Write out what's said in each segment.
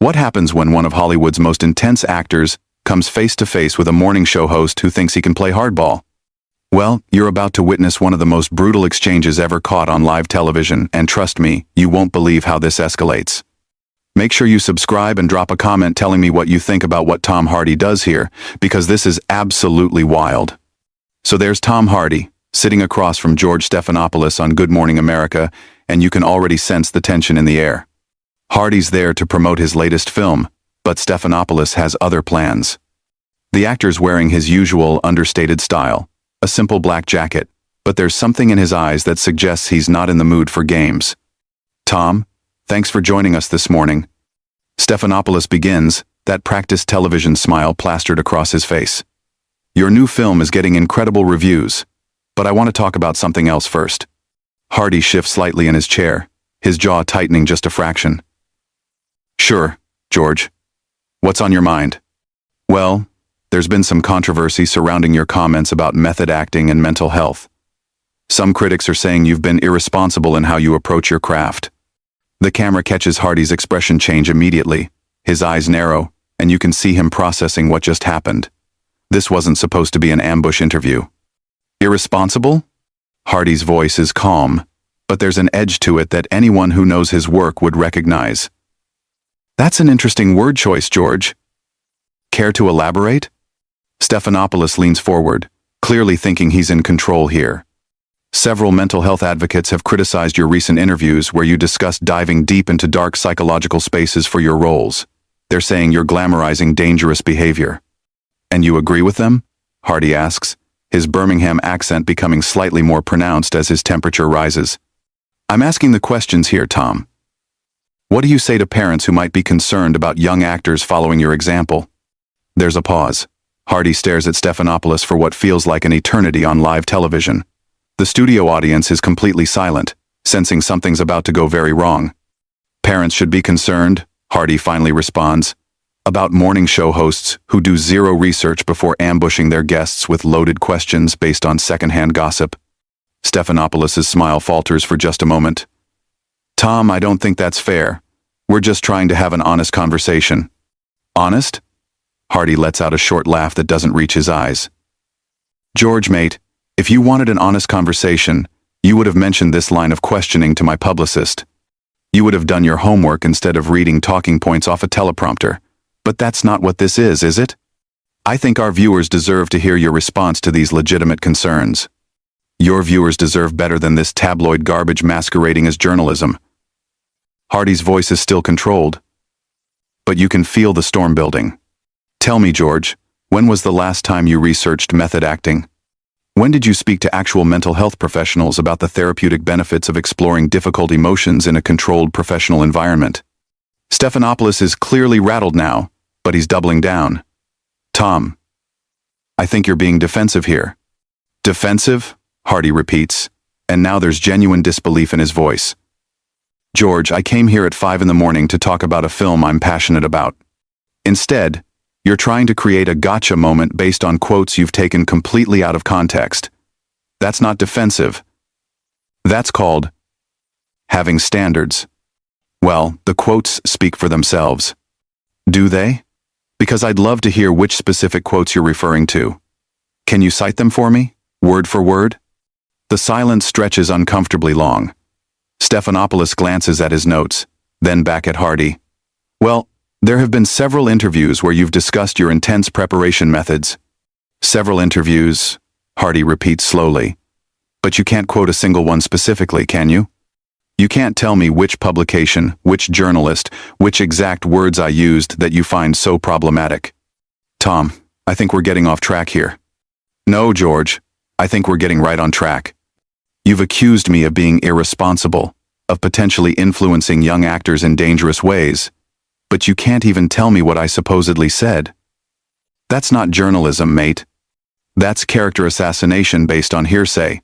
What happens when one of Hollywood's most intense actors comes face to face with a morning show host who thinks he can play hardball? Well, you're about to witness one of the most brutal exchanges ever caught on live television, and trust me, you won't believe how this escalates. Make sure you subscribe and drop a comment telling me what you think about what Tom Hardy does here, because this is absolutely wild. So there's Tom Hardy, sitting across from George Stephanopoulos on Good Morning America, and you can already sense the tension in the air. Hardy's there to promote his latest film, but Stephanopoulos has other plans. The actor's wearing his usual understated style, a simple black jacket, but there's something in his eyes that suggests he's not in the mood for games. Tom, thanks for joining us this morning. Stephanopoulos begins, that practiced television smile plastered across his face. Your new film is getting incredible reviews, but I want to talk about something else first. Hardy shifts slightly in his chair, his jaw tightening just a fraction. Sure, George. What's on your mind? Well, there's been some controversy surrounding your comments about method acting and mental health. Some critics are saying you've been irresponsible in how you approach your craft. The camera catches Hardy's expression change immediately, his eyes narrow, and you can see him processing what just happened. This wasn't supposed to be an ambush interview. Irresponsible? Hardy's voice is calm, but there's an edge to it that anyone who knows his work would recognize. That's an interesting word choice, George. Care to elaborate? Stephanopoulos leans forward, clearly thinking he's in control here. Several mental health advocates have criticized your recent interviews where you discussed diving deep into dark psychological spaces for your roles. They're saying you're glamorizing dangerous behavior. And you agree with them? Hardy asks, his Birmingham accent becoming slightly more pronounced as his temperature rises. I'm asking the questions here, Tom. What do you say to parents who might be concerned about young actors following your example? There's a pause. Hardy stares at Stephanopoulos for what feels like an eternity on live television. The studio audience is completely silent, sensing something's about to go very wrong. Parents should be concerned, Hardy finally responds, about morning show hosts who do zero research before ambushing their guests with loaded questions based on secondhand gossip. Stephanopoulos' smile falters for just a moment. Tom, I don't think that's fair. We're just trying to have an honest conversation. Honest? Hardy lets out a short laugh that doesn't reach his eyes. George, mate, if you wanted an honest conversation, you would have mentioned this line of questioning to my publicist. You would have done your homework instead of reading talking points off a teleprompter. But that's not what this is it? I think our viewers deserve to hear your response to these legitimate concerns. Your viewers deserve better than this tabloid garbage masquerading as journalism. Hardy's voice is still controlled, but you can feel the storm building. Tell me, George, when was the last time you researched method acting? When did you speak to actual mental health professionals about the therapeutic benefits of exploring difficult emotions in a controlled professional environment? Stephanopoulos is clearly rattled now, but he's doubling down. Tom, I think you're being defensive here. Defensive? Hardy repeats, and now there's genuine disbelief in his voice. George, I came here at 5 in the morning to talk about a film I'm passionate about. Instead, you're trying to create a gotcha moment based on quotes you've taken completely out of context. That's not defensive. That's called having standards. Well, the quotes speak for themselves. Do they? Because I'd love to hear which specific quotes you're referring to. Can you cite them for me, word for word? The silence stretches uncomfortably long. Stephanopoulos glances at his notes, then back at Hardy. Well, there have been several interviews where you've discussed your intense preparation methods. Several interviews, Hardy repeats slowly. But you can't quote a single one specifically, can you? You can't tell me which publication, which journalist, which exact words I used that you find so problematic. Tom, I think we're getting off track here. No, George, I think we're getting right on track. You've accused me of being irresponsible, of potentially influencing young actors in dangerous ways, but you can't even tell me what I supposedly said. That's not journalism, mate. That's character assassination based on hearsay.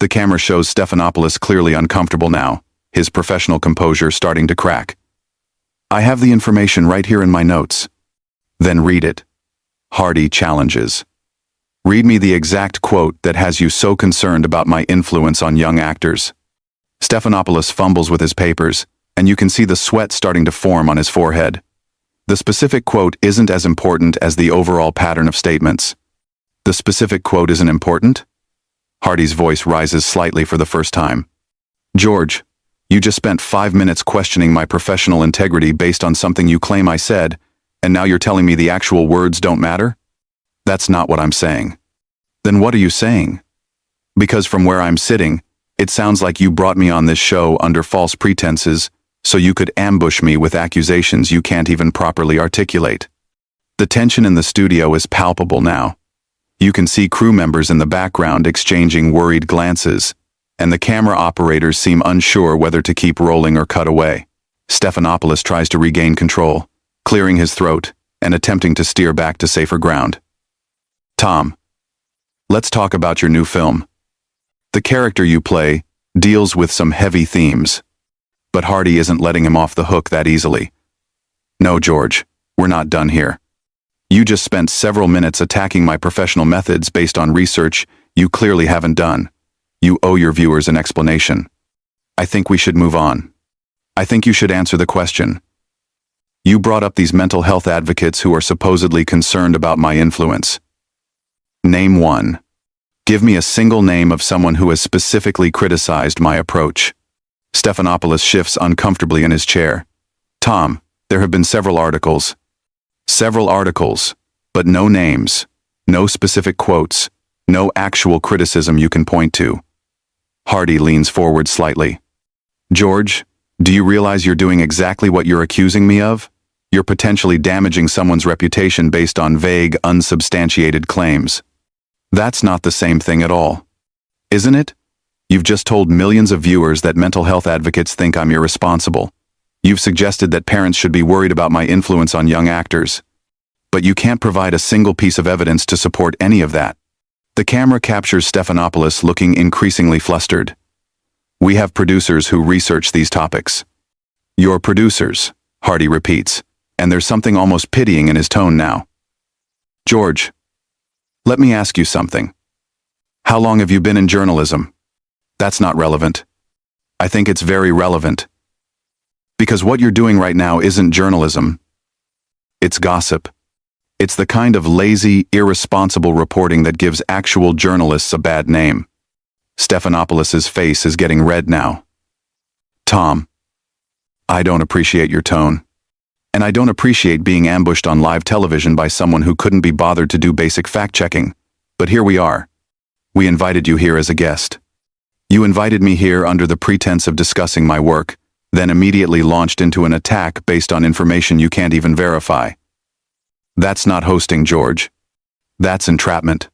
The camera shows Stephanopoulos clearly uncomfortable now, his professional composure starting to crack. I have the information right here in my notes. Then read it. Hardy challenges. Read me the exact quote that has you so concerned about my influence on young actors. Stephanopoulos fumbles with his papers, and you can see the sweat starting to form on his forehead. The specific quote isn't as important as the overall pattern of statements. The specific quote isn't important? Hardy's voice rises slightly for the first time. George, you just spent 5 minutes questioning my professional integrity based on something you claim I said, and now you're telling me the actual words don't matter? That's not what I'm saying. Then what are you saying? Because from where I'm sitting, it sounds like you brought me on this show under false pretenses, so you could ambush me with accusations you can't even properly articulate. The tension in the studio is palpable now. You can see crew members in the background exchanging worried glances, and the camera operators seem unsure whether to keep rolling or cut away. Stephanopoulos tries to regain control, clearing his throat and attempting to steer back to safer ground. Tom, let's talk about your new film. The character you play deals with some heavy themes, but Hardy isn't letting him off the hook that easily. No, George, we're not done here. You just spent several minutes attacking my professional methods based on research you clearly haven't done. You owe your viewers an explanation. I think we should move on. I think you should answer the question. You brought up these mental health advocates who are supposedly concerned about my influence. Name one. Give me a single name of someone who has specifically criticized my approach. Stephanopoulos shifts uncomfortably in his chair. Tom, there have been several articles. Several articles, but no names, no specific quotes, no actual criticism you can point to. Hardy leans forward slightly. George, do you realize you're doing exactly what you're accusing me of? You're potentially damaging someone's reputation based on vague, unsubstantiated claims. That's not the same thing at all. Isn't it? You've just told millions of viewers that mental health advocates think I'm irresponsible. You've suggested that parents should be worried about my influence on young actors. But you can't provide a single piece of evidence to support any of that. The camera captures Stephanopoulos looking increasingly flustered. We have producers who research these topics. Your producers, Hardy repeats, and there's something almost pitying in his tone now. George, let me ask you something. How long have you been in journalism? That's not relevant. I think it's very relevant. Because what you're doing right now isn't journalism. It's gossip. It's the kind of lazy, irresponsible reporting that gives actual journalists a bad name. Stephanopoulos' face is getting red now. Tom, I don't appreciate your tone. And I don't appreciate being ambushed on live television by someone who couldn't be bothered to do basic fact-checking. But here we are. We invited you here as a guest. You invited me here under the pretense of discussing my work, then immediately launched into an attack based on information you can't even verify. That's not hosting, George. That's entrapment.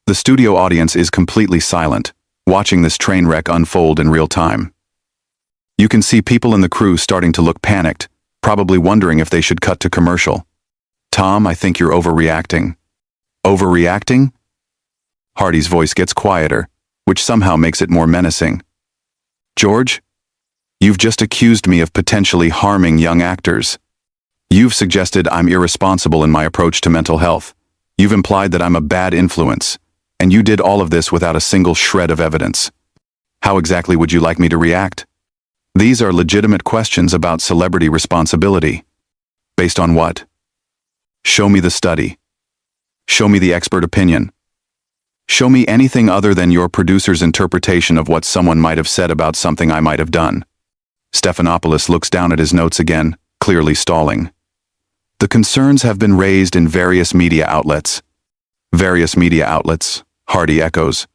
The studio audience is completely silent, watching this train wreck unfold in real time. You can see people in the crew starting to look panicked, probably wondering if they should cut to commercial. Tom, I think you're overreacting. Overreacting? Hardy's voice gets quieter, which somehow makes it more menacing. George, you've just accused me of potentially harming young actors. You've suggested I'm irresponsible in my approach to mental health. You've implied that I'm a bad influence, and you did all of this without a single shred of evidence. How exactly would you like me to react? These are legitimate questions about celebrity responsibility. Based on what? Show me the study. Show me the expert opinion. Show me anything other than your producer's interpretation of what someone might have said about something I might have done. Stephanopoulos looks down at his notes again, clearly stalling. The concerns have been raised in various media outlets. Various media outlets, Hardy echoes.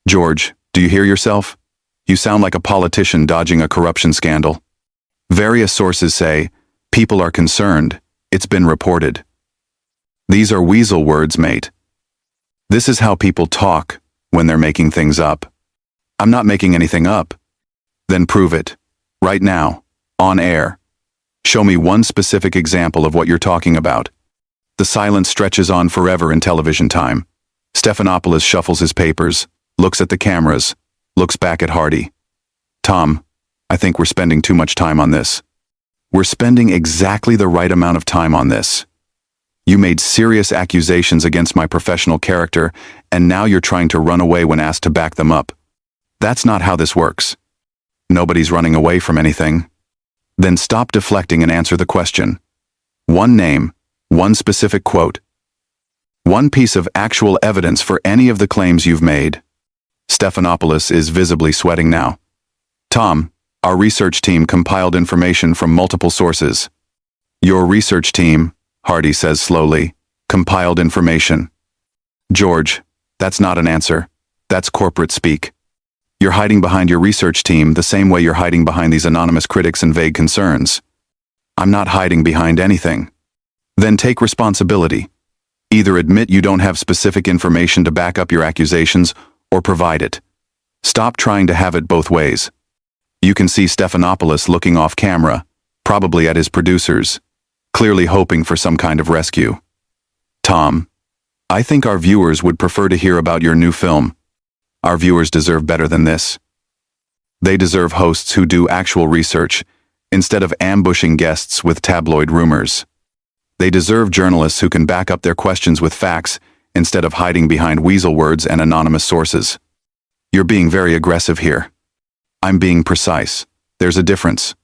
George, do you hear yourself? You sound like a politician dodging a corruption scandal. Various sources say, people are concerned, it's been reported. These are weasel words, mate. This is how people talk when they're making things up. I'm not making anything up. Then prove it. Right now. On air. Show me one specific example of what you're talking about. The silence stretches on forever in television time. Stephanopoulos shuffles his papers, looks at the cameras, looks back at Hardy. Tom, I think we're spending too much time on this. We're spending exactly the right amount of time on this. You made serious accusations against my professional character, and now you're trying to run away when asked to back them up. That's not how this works. Nobody's running away from anything. Then stop deflecting and answer the question. One name, one specific quote. One piece of actual evidence for any of the claims you've made. Stephanopoulos is visibly sweating now. Tom, our research team compiled information from multiple sources. Your research team, Hardy says slowly, compiled information. George, that's not an answer. That's corporate speak. You're hiding behind your research team the same way you're hiding behind these anonymous critics and vague concerns. I'm not hiding behind anything. Then take responsibility. Either admit you don't have specific information to back up your accusations, or provide it. Stop trying to have it both ways. You can see Stephanopoulos looking off camera, probably at his producers, clearly hoping for some kind of rescue. Tom, I think our viewers would prefer to hear about your new film. Our viewers deserve better than this. They deserve hosts who do actual research, instead of ambushing guests with tabloid rumors. They deserve journalists who can back up their questions with facts, instead of hiding behind weasel words and anonymous sources. You're being very aggressive here. I'm being precise. There's a difference.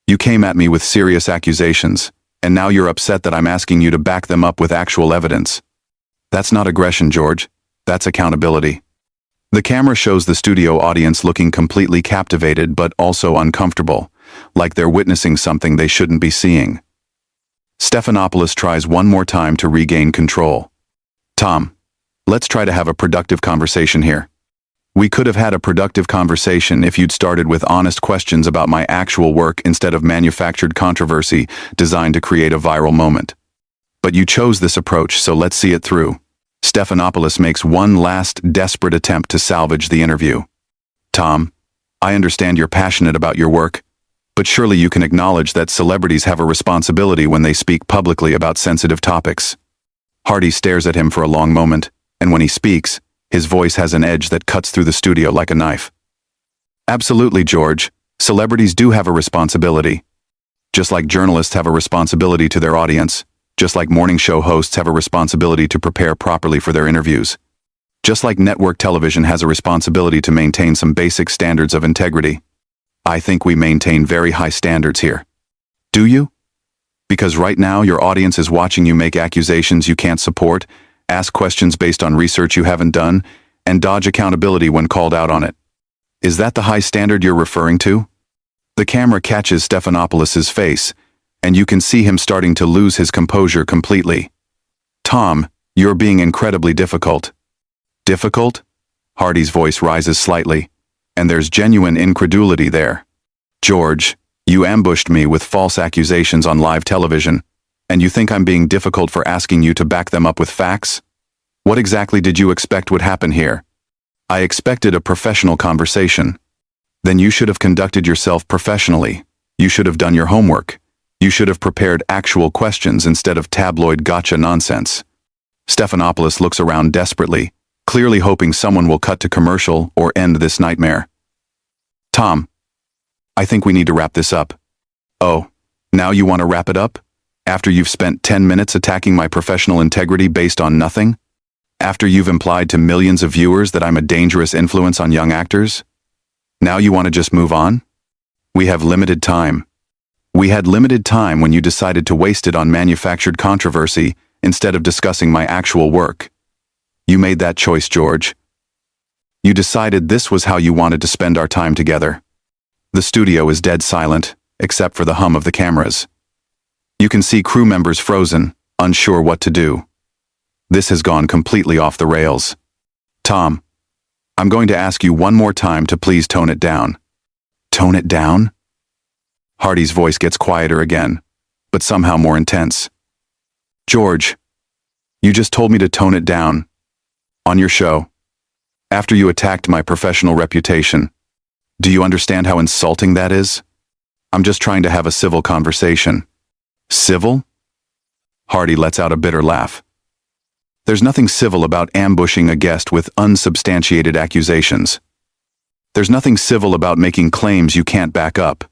You came at me with serious accusations, and now you're upset that I'm asking you to back them up with actual evidence. That's not aggression, George. That's accountability. The camera shows the studio audience looking completely captivated but also uncomfortable, like they're witnessing something they shouldn't be seeing. Stephanopoulos tries one more time to regain control. Tom, let's try to have a productive conversation here. We could have had a productive conversation if you'd started with honest questions about my actual work instead of manufactured controversy designed to create a viral moment. But you chose this approach, so let's see it through. Stephanopoulos makes one last desperate attempt to salvage the interview. Tom, I understand you're passionate about your work, but surely you can acknowledge that celebrities have a responsibility when they speak publicly about sensitive topics. Hardy stares at him for a long moment, and when he speaks, his voice has an edge that cuts through the studio like a knife. Absolutely, George. Celebrities do have a responsibility. Just like journalists have a responsibility to their audience, just like morning show hosts have a responsibility to prepare properly for their interviews. Just like network television has a responsibility to maintain some basic standards of integrity. I think we maintain very high standards here. Do you? Because right now your audience is watching you make accusations you can't support, ask questions based on research you haven't done, and dodge accountability when called out on it. Is that the high standard you're referring to? The camera catches Stephanopoulos' face, and you can see him starting to lose his composure completely. Tom, you're being incredibly difficult. Difficult? Hardy's voice rises slightly, and there's genuine incredulity there. George, you ambushed me with false accusations on live television, and you think I'm being difficult for asking you to back them up with facts? What exactly did you expect would happen here? I expected a professional conversation. Then you should have conducted yourself professionally. You should have done your homework. You should have prepared actual questions instead of tabloid gotcha nonsense. Stephanopoulos looks around desperately, clearly hoping someone will cut to commercial or end this nightmare. Tom, I think we need to wrap this up. Oh, now you want to wrap it up? After you've spent 10 minutes attacking my professional integrity based on nothing? After you've implied to millions of viewers that I'm a dangerous influence on young actors? Now you want to just move on? We have limited time. We had limited time when you decided to waste it on manufactured controversy instead of discussing my actual work. You made that choice, George. You decided this was how you wanted to spend our time together. The studio is dead silent, except for the hum of the cameras. You can see crew members frozen, unsure what to do. This has gone completely off the rails. Tom, I'm going to ask you one more time to please tone it down. Tone it down? Hardy's voice gets quieter again, but somehow more intense. George, you just told me to tone it down. On your show. After you attacked my professional reputation. Do you understand how insulting that is? I'm just trying to have a civil conversation. Civil? Hardy lets out a bitter laugh. There's nothing civil about ambushing a guest with unsubstantiated accusations. There's nothing civil about making claims you can't back up.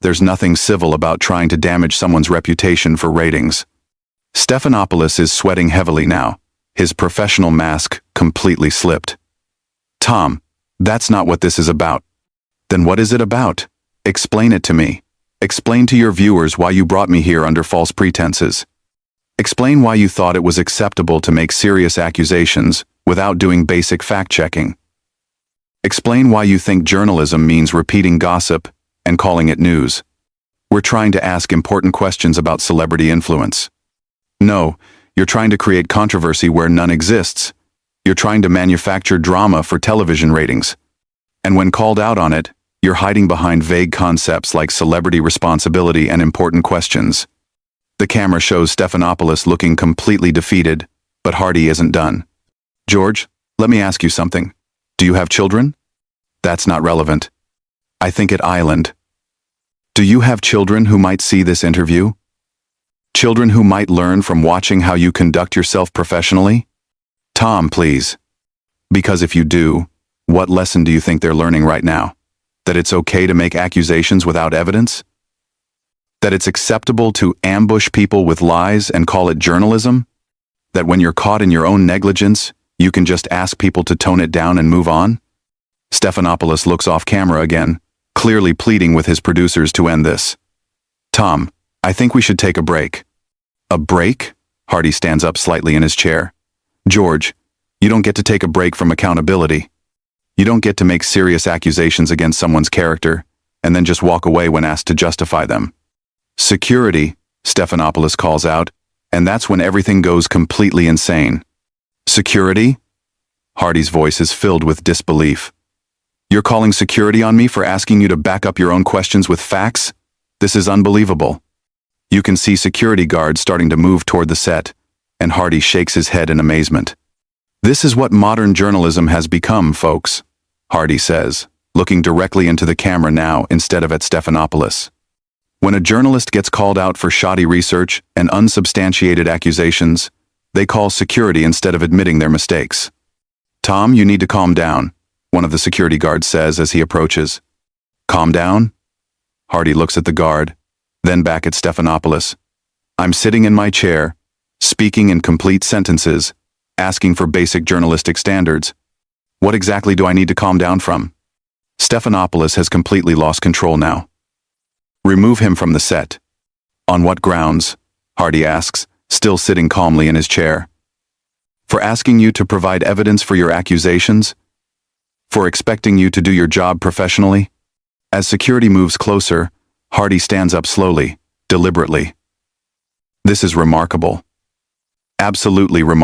There's nothing civil about trying to damage someone's reputation for ratings. Stephanopoulos is sweating heavily now, his professional mask completely slipped. Tom, that's not what this is about. Then what is it about? Explain it to me. Explain to your viewers why you brought me here under false pretenses. Explain why you thought it was acceptable to make serious accusations without doing basic fact-checking. Explain why you think journalism means repeating gossip and calling it news. We're trying to ask important questions about celebrity influence. No, you're trying to create controversy where none exists. You're trying to manufacture drama for television ratings. And when called out on it, you're hiding behind vague concepts like celebrity responsibility and important questions. The camera shows Stephanopoulos looking completely defeated, but Hardy isn't done. George, let me ask you something. Do you have children? That's not relevant. I think at Island. Do you have children who might see this interview? Children who might learn from watching how you conduct yourself professionally? Tom, please. Because if you do, what lesson do you think they're learning right now? That it's okay to make accusations without evidence? That it's acceptable to ambush people with lies and call it journalism? That when you're caught in your own negligence, you can just ask people to tone it down and move on? Stephanopoulos looks off camera again, clearly pleading with his producers to end this. Tom, I think we should take a break. A break? Hardy stands up slightly in his chair. George, you don't get to take a break from accountability. You don't get to make serious accusations against someone's character and then just walk away when asked to justify them. Security, Stephanopoulos calls out, and that's when everything goes completely insane. Security? Hardy's voice is filled with disbelief. You're calling security on me for asking you to back up your own questions with facts? This is unbelievable. You can see security guards starting to move toward the set, and Hardy shakes his head in amazement. This is what modern journalism has become, folks, Hardy says, looking directly into the camera now instead of at Stephanopoulos. When a journalist gets called out for shoddy research and unsubstantiated accusations, they call security instead of admitting their mistakes. Tom, you need to calm down, one of the security guards says as he approaches. Calm down? Hardy looks at the guard, then back at Stephanopoulos. I'm sitting in my chair, speaking in complete sentences, asking for basic journalistic standards. What exactly do I need to calm down from? Stephanopoulos has completely lost control now. Remove him from the set. On what grounds? Hardy asks, still sitting calmly in his chair. For asking you to provide evidence for your accusations? For expecting you to do your job professionally? As security moves closer, Hardy stands up slowly, deliberately. This is remarkable. Absolutely remarkable.